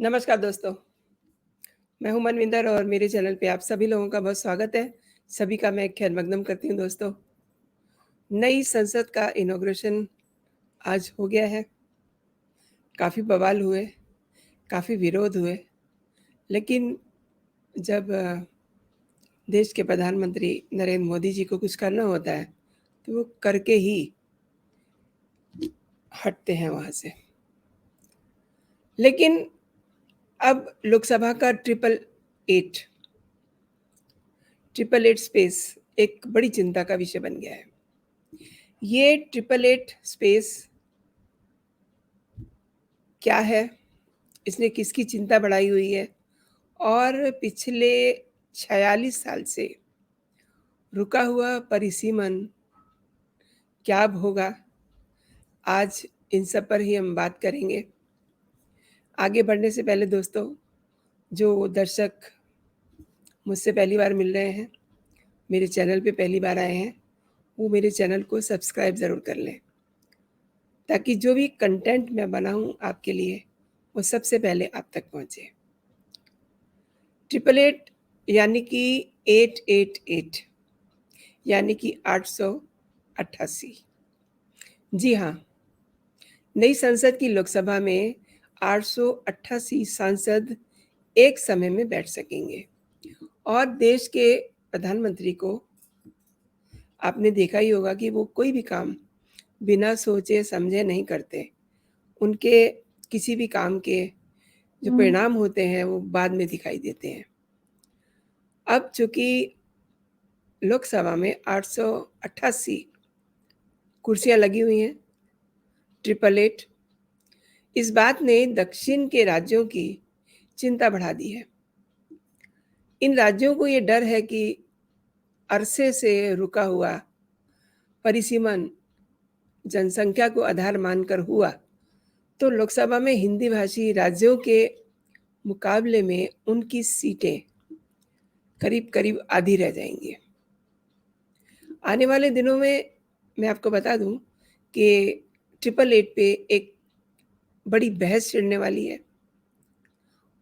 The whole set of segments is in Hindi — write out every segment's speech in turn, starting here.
नमस्कार दोस्तों, मैं हूँ मनविंदर और मेरे चैनल पे आप सभी लोगों का बहुत स्वागत है। सभी का मैं खैर मकदम करती हूँ दोस्तों। नई संसद का इनॉग्रेशन आज हो गया है। काफ़ी बवाल हुए, काफ़ी विरोध हुए, लेकिन जब देश के प्रधानमंत्री नरेंद्र मोदी जी को कुछ करना होता है, तो वो करके ही हटते हैं वहाँ से। लेकिन अब लोकसभा का ट्रिपल एट स्पेस एक बड़ी चिंता का विषय बन गया है। ये ट्रिपल एट स्पेस क्या है? इसने किसकी चिंता बढ़ाई हुई है? और पिछले 46 साल से रुका हुआ परिसीमन क्या अब होगा? आज इन सब पर ही हम बात करेंगे। आगे बढ़ने से पहले दोस्तों, जो दर्शक मुझसे पहली बार मिल रहे हैं, मेरे चैनल पे पहली बार आए हैं, वो मेरे चैनल को सब्सक्राइब ज़रूर कर लें, ताकि जो भी कंटेंट मैं बनाऊँ आपके लिए, वो सबसे पहले आप तक पहुँचे। ट्रिपल एट यानी कि 888 यानी कि 888। जी हाँ, नई संसद की लोकसभा में 888 सांसद एक समय में बैठ सकेंगे और देश के प्रधानमंत्री को आपने देखा ही होगा कि वो कोई भी काम बिना सोचे समझे नहीं करते। उनके किसी भी काम के जो परिणाम होते हैं वो बाद में दिखाई देते हैं। अब चूँकि लोकसभा में 888 कुर्सियाँ लगी हुई हैं, ट्रिपल एट, इस बात ने दक्षिण के राज्यों की चिंता बढ़ा दी है। इन राज्यों को ये डर है कि अरसे से रुका हुआ परिसीमन जनसंख्या को आधार मानकर हुआ, तो लोकसभा में हिंदी भाषी राज्यों के मुकाबले में उनकी सीटें करीब-करीब आधी रह जाएँगी। आने वाले दिनों में मैं आपको बता दूँ कि ट्रिपल एट पे एक बड़ी बहस छिड़ने वाली है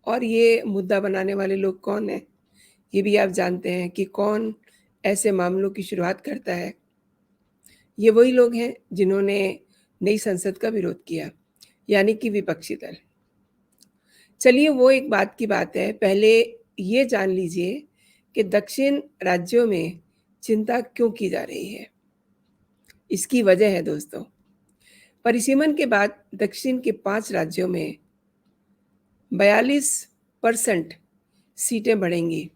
और ये मुद्दा बनाने वाले लोग कौन हैं, ये भी आप जानते हैं कि कौन ऐसे मामलों की शुरुआत करता है। ये वही लोग हैं जिन्होंने नई संसद का विरोध किया, यानी कि विपक्षी दल। चलिए वो एक बात की बात है, पहले ये जान लीजिए कि दक्षिण राज्यों में चिंता क्यों की जा रही है। इसकी वजह है दोस्तों, परिसीमन के बाद दक्षिण के 5 राज्यों में 42% सीटें बढ़ेंगी,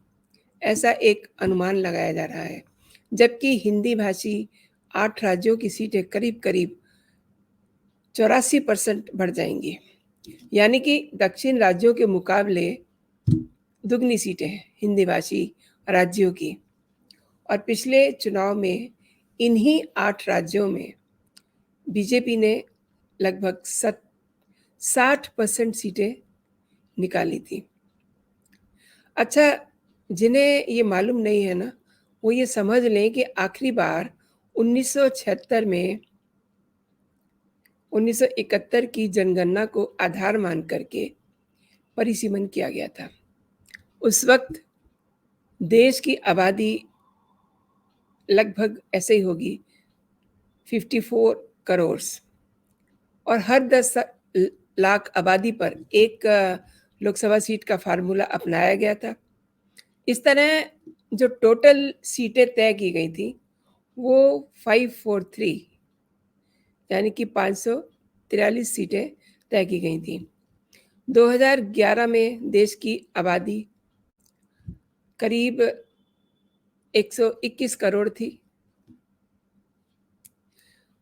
ऐसा एक अनुमान लगाया जा रहा है। जबकि हिंदी भाषी 8 राज्यों की सीटें करीब-करीब 84% बढ़ जाएँगी। यानी कि दक्षिण राज्यों के मुकाबले दुगनी सीटें हैं हिंदी भाषी राज्यों की। और पिछले चुनाव में इन्हीं 8 राज्यों में बीजेपी ने लगभग 60% सीटें निकाली थी। अच्छा, जिन्हें ये मालूम नहीं है ना, वो ये समझ लें कि आखिरी बार 1976 में 1971 की जनगणना को आधार मान करके परिसीमन किया गया था। उस वक़्त देश की आबादी लगभग ऐसे ही होगी 54 करोड़ और हर 10 लाख आबादी पर एक लोकसभा सीट का फार्मूला अपनाया गया था। इस तरह जो टोटल सीटें तय की गई थी वो 543 यानी कि 543 सीटें तय की गई थी। 2011 में देश की आबादी करीब 121 करोड़ थी।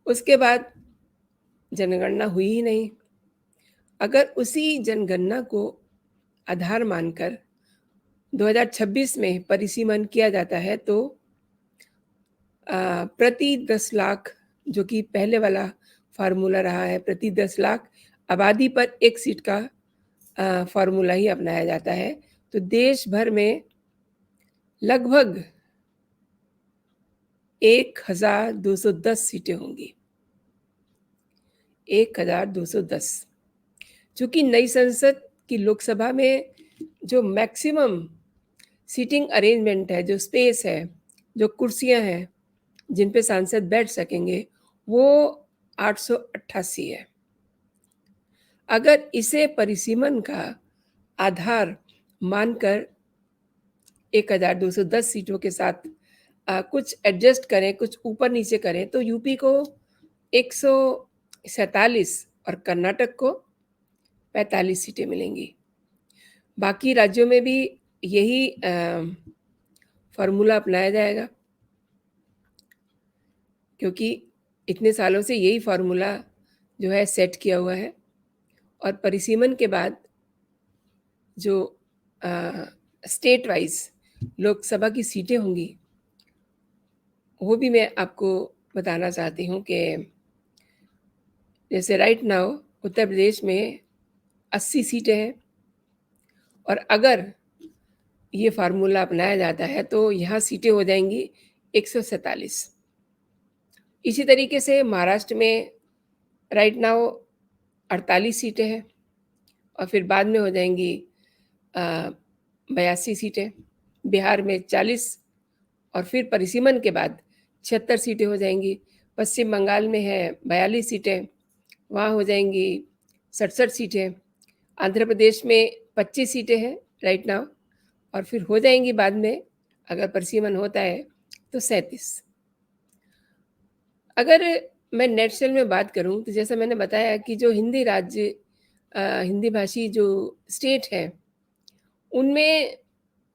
उसके बाद जनगणना हुई ही नहीं। अगर उसी जनगणना को आधार मानकर 2026 में परिसीमन किया जाता है तो प्रति 10 लाख, जो कि पहले वाला फार्मूला रहा है, प्रति 10 लाख आबादी पर एक सीट का फार्मूला ही अपनाया जाता है, तो देश भर में लगभग 1210 सीटें होंगी। 1210। चूँकि नई संसद कि लोकसभा में जो मैक्सिमम सीटिंग अरेंजमेंट है, जो स्पेस है, जो कुर्सियाँ हैं, जिन पे सांसद बैठ सकेंगे, वो 888 है। अगर इसे परिसीमन का आधार मानकर 1210 सीटों के साथ कुछ एडजस्ट करें, कुछ ऊपर-नीचे करें, तो यूपी को 147 और कर्नाटक को 45 सीटें मिलेंगी। बाकी राज्यों में भी यही फ़ॉर्मूला अपनाया जाएगा, क्योंकि इतने सालों से यही फ़ॉर्मूला जो है सेट किया हुआ है। और परिसीमन के बाद जो स्टेट वाइज़ लोकसभा की सीटें होंगी, वो भी मैं आपको बताना चाहती हूँ कि जैसे राइट नाउ उत्तर प्रदेश में 80 सीटें हैं, और अगर ये फार्मूला अपनाया जाता है तो यहाँ सीटें हो जाएंगी 147। इसी तरीके से महाराष्ट्र में राइट नाउ 48 सीटें हैं, और फिर बाद में हो जाएंगी 82 सीटें। बिहार में 40, और फिर परिसीमन के बाद 76 सीटें हो जाएंगी। पश्चिम बंगाल में है 42 सीटें, वहाँ हो जाएंगी 67 सीटें। आंध्र प्रदेश में 25 सीटें हैं राइट नाउ, और फिर हो जाएंगी बाद में, अगर परिसीमन होता है तो 37। अगर मैं नेशनल में बात करूं तो जैसा मैंने बताया कि जो हिंदी राज्य हिंदी भाषी जो स्टेट है, उनमें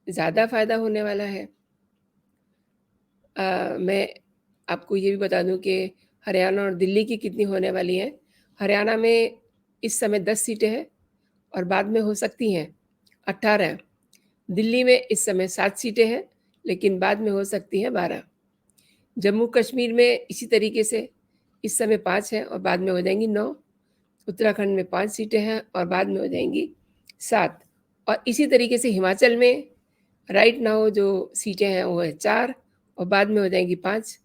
ज़्यादा फ़ायदा होने वाला है। मैं आपको ये भी बता दूं कि हरियाणा और दिल्ली की कितनी होने वाली हैं। हरियाणा में इस समय 10 सीटें हैं, और बाद में हो सकती हैं 18। दिल्ली में इस समय 7 सीटें हैं, लेकिन बाद में हो सकती हैं 12। जम्मू कश्मीर में इसी तरीके से इस समय 5 हैं, और बाद में हो जाएंगी 9। उत्तराखंड में 5 सीटें हैं, और बाद में हो जाएंगी 7। और इसी तरीके से हिमाचल में राइट नाउ जो सीटें हैं वो है 4, और बाद में हो जाएंगी 5।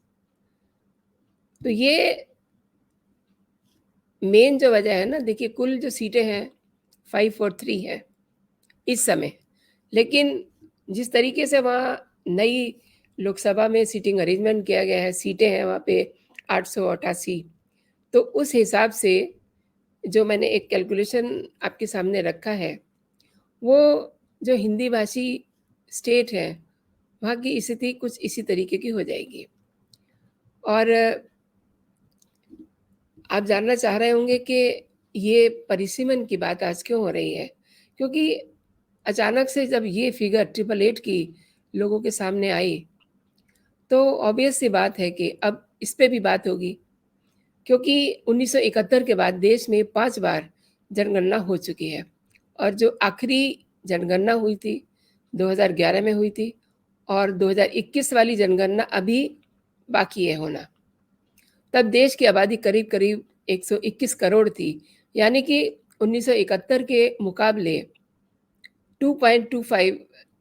तो ये मेन जो वजह है ना, देखिए कुल जो सीटें हैं 543 है इस समय, लेकिन जिस तरीके से वहाँ नई लोकसभा में सीटिंग अरेंजमेंट किया गया है, सीटें हैं वहाँ पे 888, तो उस हिसाब से जो मैंने एक कैलकुलेशन आपके सामने रखा है, वो जो हिंदी भाषी स्टेट है वहाँ की स्थिति कुछ इसी तरीके की हो जाएगी। और आप जानना चाह रहे होंगे कि ये परिसीमन की बात आज क्यों हो रही है, क्योंकि अचानक से जब ये फिगर 888 की लोगों के सामने आई, तो ऑब्वियस सी बात है कि अब इस पे भी बात होगी, क्योंकि 1971 के बाद देश में 5 बार जनगणना हो चुकी है, और जो आखिरी जनगणना हुई थी 2011 में हुई थी, और 2021 वाली जनगणना अभी बाकी है होना। तब देश की आबादी करीब-करीब 121 करोड़ थी, यानी कि 1971 के मुकाबले 2.25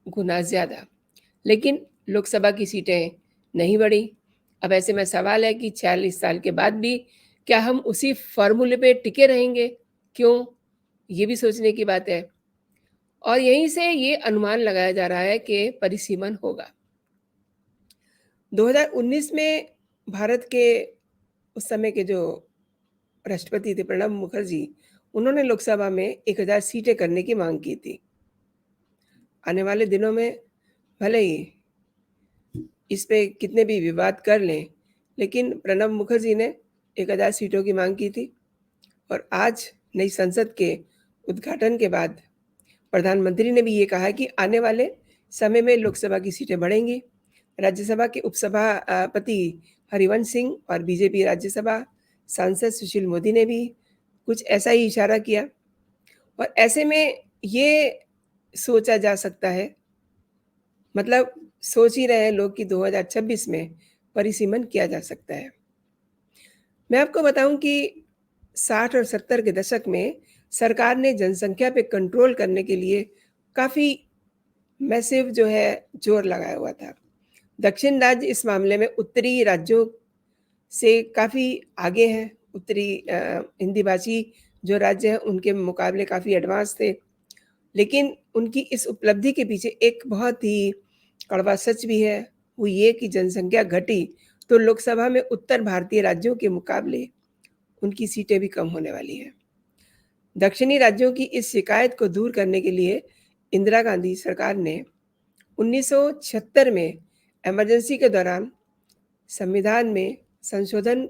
गुना ज़्यादा। लेकिन लोकसभा की सीटें नहीं बढ़ी। अब ऐसे में सवाल है कि 46 साल के बाद भी क्या हम उसी फ़ॉर्मूले पे टिके रहेंगे? क्यों? ये भी सोचने की बात है। और यहीं से ये अनुमान लगाया जा रहा है कि परिसीमन होगा। 2019 में भारत के उस समय के जो राष्ट्रपति थे प्रणब मुखर्जी, उन्होंने लोकसभा में 1000 सीटें करने की मांग की थी। आने वाले दिनों में भले ही इस पे कितने भी विवाद कर लें, लेकिन प्रणब मुखर्जी ने 1000 सीटों की मांग की थी, और आज नई संसद के उद्घाटन के बाद प्रधानमंत्री ने भी ये कहा कि आने वाले समय में लोकसभा की सीटें बढ़ेंगी। राज्यसभा के उपसभापति हरिवंश सिंह और बीजेपी राज्यसभा सांसद सुशील मोदी ने भी कुछ ऐसा ही इशारा किया, और ऐसे में ये सोचा जा सकता है, मतलब सोच ही रहे हैं लोग कि 2026 में परिसीमन किया जा सकता है। मैं आपको बताऊं कि 60 और 70 के दशक में सरकार ने जनसंख्या पे कंट्रोल करने के लिए काफ़ी मैसिव जो है जोर लगाया हुआ था। दक्षिण राज्य इस मामले में उत्तरी राज्यों से काफ़ी आगे हैं। उत्तरी हिंदी भाषी जो राज्य हैं उनके मुकाबले काफ़ी एडवांस थे। लेकिन उनकी इस उपलब्धि के पीछे एक बहुत ही कड़वा सच भी है, वो ये कि जनसंख्या घटी तो लोकसभा में उत्तर भारतीय राज्यों के मुकाबले उनकी सीटें भी कम होने वाली हैं। दक्षिणी राज्यों की इस शिकायत को दूर करने के लिए इंदिरा गांधी सरकार ने 1976 में इमरजेंसी के दौरान संविधान में संशोधन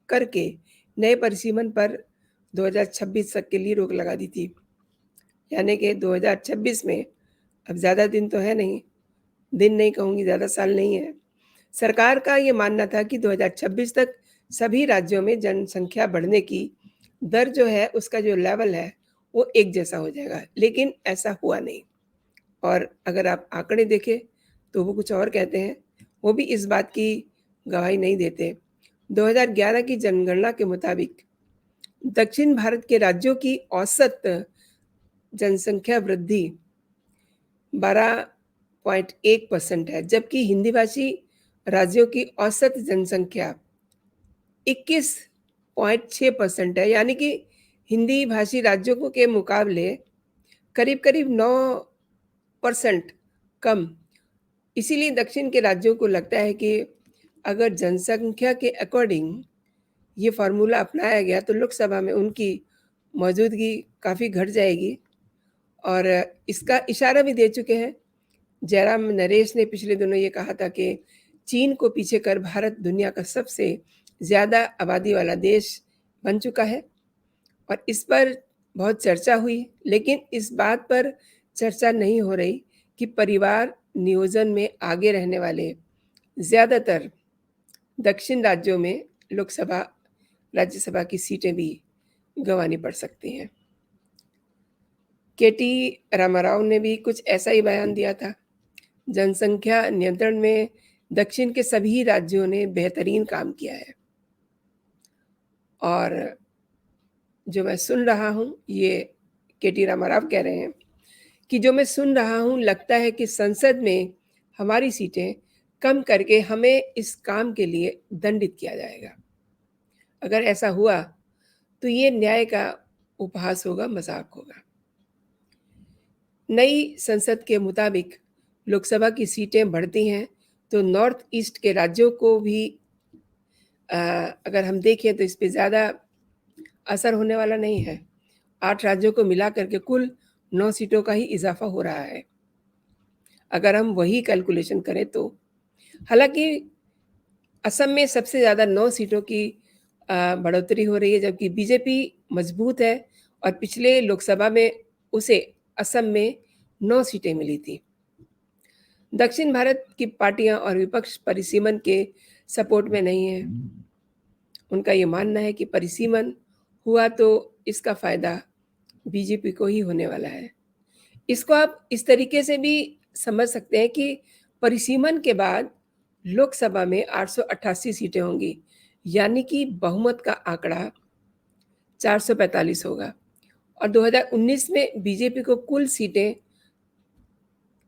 करके नए परिसीमन पर 2026 तक के लिए रोक लगा दी थी। यानी कि 2026 में, अब ज़्यादा दिन तो है नहीं, दिन नहीं कहूँगी, ज़्यादा साल नहीं है। सरकार का ये मानना था कि 2026 तक सभी राज्यों में जनसंख्या बढ़ने की दर जो है, उसका जो लेवल है, वो एक जैसा हो जाएगा, लेकिन ऐसा हुआ नहीं। और अगर आप आंकड़े देखें, तो वो कुछ और कहते हैं, वो भी इस बात की गवाही नहीं देते। 2011 की जनगणना के मुताबिक दक्षिण भारत के राज्यों की औसत जनसंख्या वृद्धि 12.1% है, जबकि हिंदी भाषी राज्यों की औसत जनसंख्या 21.6% है। यानी कि हिंदी भाषी राज्यों को के मुकाबले करीब-करीब 9% कम। इसीलिए दक्षिण के राज्यों को लगता है कि अगर जनसंख्या के अकॉर्डिंग ये फ़ॉर्मूला अपनाया गया तो लोकसभा में उनकी मौजूदगी काफ़ी घट जाएगी, और इसका इशारा भी दे चुके हैं। जयराम नरेश ने पिछले दिनों ये कहा था कि चीन को पीछे कर भारत दुनिया का सबसे ज़्यादा आबादी वाला देश बन चुका है, और इस पर बहुत चर्चा हुई, लेकिन इस बात पर चर्चा नहीं हो रही कि परिवार नियोजन में आगे रहने वाले ज़्यादातर दक्षिण राज्यों में लोकसभा, राज्यसभा की सीटें भी गंवानी पड़ सकती हैं। केटी रामाराव ने भी कुछ ऐसा ही बयान दिया था। जनसंख्या नियंत्रण में दक्षिण के सभी राज्यों ने बेहतरीन काम किया है, और जो मैं सुन रहा हूँ, ये केटी रामाराव कह रहे हैं कि जो मैं सुन रहा हूँ, लगता है कि संसद में हमारी सीटें कम करके हमें इस काम के लिए दंडित किया जाएगा। अगर ऐसा हुआ तो ये न्याय का उपहास होगा, मजाक होगा। नई संसद के मुताबिक लोकसभा की सीटें बढ़ती हैं तो नॉर्थ ईस्ट के राज्यों को भी अगर हम देखें तो इस पे ज़्यादा असर होने वाला नहीं है। 8 राज्यों को मिला करके कुल 9 सीटों का ही इजाफा हो रहा है, अगर हम वही कैलकुलेशन करें तो। हालांकि असम में सबसे ज़्यादा 9 सीटों की बढ़ोतरी हो रही है, जबकि बीजेपी मजबूत है, और पिछले लोकसभा में उसे असम में 9 सीटें मिली थी। दक्षिण भारत की पार्टियां और विपक्ष परिसीमन के सपोर्ट में नहीं है। उनका ये मानना है कि परिसीमन हुआ तो इसका फ़ायदा बीजेपी को ही होने वाला है। इसको आप इस तरीके से भी समझ सकते हैं कि परिसीमन के बाद लोकसभा में 888 सीटें होंगी, यानी कि बहुमत का आंकड़ा 445 होगा, और 2019 में बीजेपी को कुल सीटें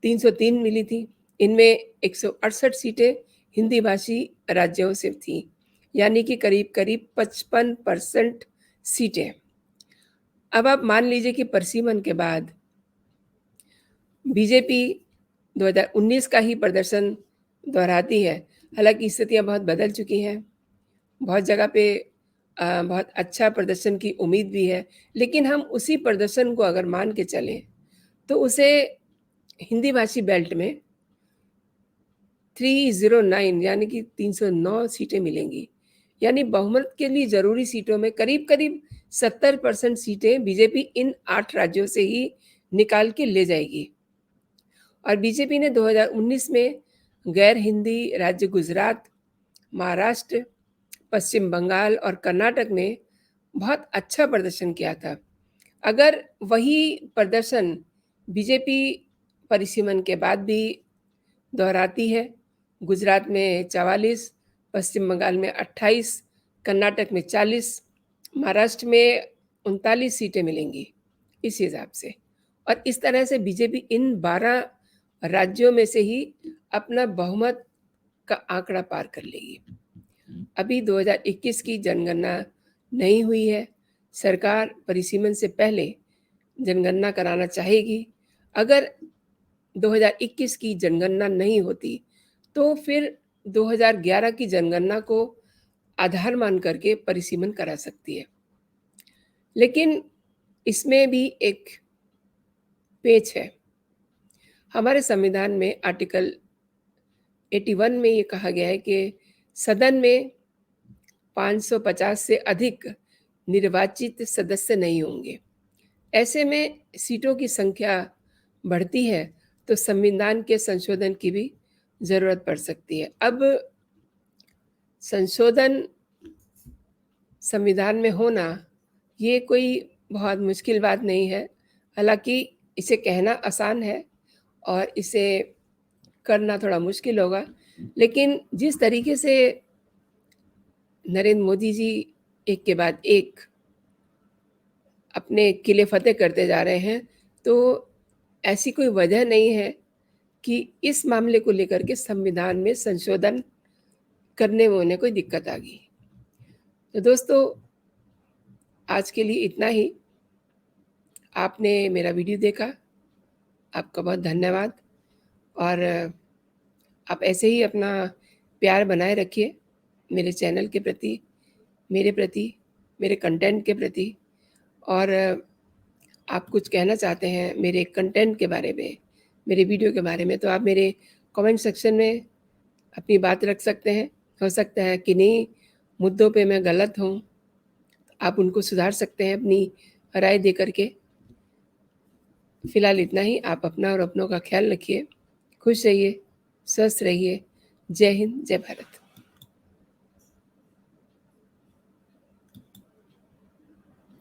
303 मिली थी। इनमें 168 सीटें हिंदी भाषी राज्यों से थी, यानी कि करीब-करीब 55% सीटें। अब आप मान लीजिए कि परिसीमन के बाद बीजेपी 2019 का ही प्रदर्शन दोहराती है। हालांकि स्थितियां बहुत बदल चुकी हैं, बहुत जगह पे बहुत अच्छा प्रदर्शन की उम्मीद भी है, लेकिन हम उसी प्रदर्शन को अगर मान के चलें तो उसे हिंदी भाषी बेल्ट में 309 यानी कि 309 सीटें मिलेंगी। यानी बहुमत के लिए ज़रूरी सीटों में करीब-करीब 70% सीटें बीजेपी इन 8 राज्यों से ही निकाल के ले जाएगी। और बीजेपी ने 2019 में गैर हिंदी राज्य गुजरात, महाराष्ट्र, पश्चिम बंगाल और कर्नाटक में बहुत अच्छा प्रदर्शन किया था। अगर वही प्रदर्शन बीजेपी परिसीमन के बाद भी दोहराती है, गुजरात में 44, पश्चिम बंगाल में 28, कर्नाटक में 40, महाराष्ट्र में 39 सीटें मिलेंगी इस हिसाब से, और इस तरह से बीजेपी इन 12 राज्यों में से ही अपना बहुमत का आंकड़ा पार कर लेगी। अभी 2021 की जनगणना नहीं हुई है। सरकार परिसीमन से पहले जनगणना कराना चाहेगी। अगर 2021 की जनगणना नहीं होती, तो फिर 2011 की जनगणना को आधार मान करके परिसीमन करा सकती है। लेकिन इसमें भी एक पेच है। हमारे संविधान में आर्टिकल 81 में ये कहा गया है कि सदन में 550 से अधिक निर्वाचित सदस्य नहीं होंगे। ऐसे में सीटों की संख्या बढ़ती है तो संविधान के संशोधन की भी ज़रूरत पड़ सकती है। अब संशोधन संविधान में होना ये कोई बहुत मुश्किल बात नहीं है। हालाँकि इसे कहना आसान है और इसे करना थोड़ा मुश्किल होगा। लेकिन जिस तरीके से नरेंद्र मोदी जी एक के बाद एक अपने किले फ़तेह करते जा रहे हैं, तो ऐसी कोई वजह नहीं है कि इस मामले को लेकर के संविधान में संशोधन करने में उन्हें कोई दिक्कत आ गई। तो दोस्तों, आज के लिए इतना ही। आपने मेरा वीडियो देखा, आपका बहुत धन्यवाद। और आप ऐसे ही अपना प्यार बनाए रखिए मेरे चैनल के प्रति, मेरे प्रति, मेरे कंटेंट के प्रति। और आप कुछ कहना चाहते हैं मेरे कंटेंट के बारे में, मेरे वीडियो के बारे में, तो आप मेरे कमेंट सेक्शन में अपनी बात रख सकते हैं। हो सकता है किन्हीं मुद्दों पे मैं गलत हूँ, आप उनको सुधार सकते हैं अपनी राय दे करके। फ़िलहाल इतना ही। आप अपना और अपनों का ख्याल रखिए, खुश रहिए, स्वस्थ रहिए। जय हिंद, जय भारत।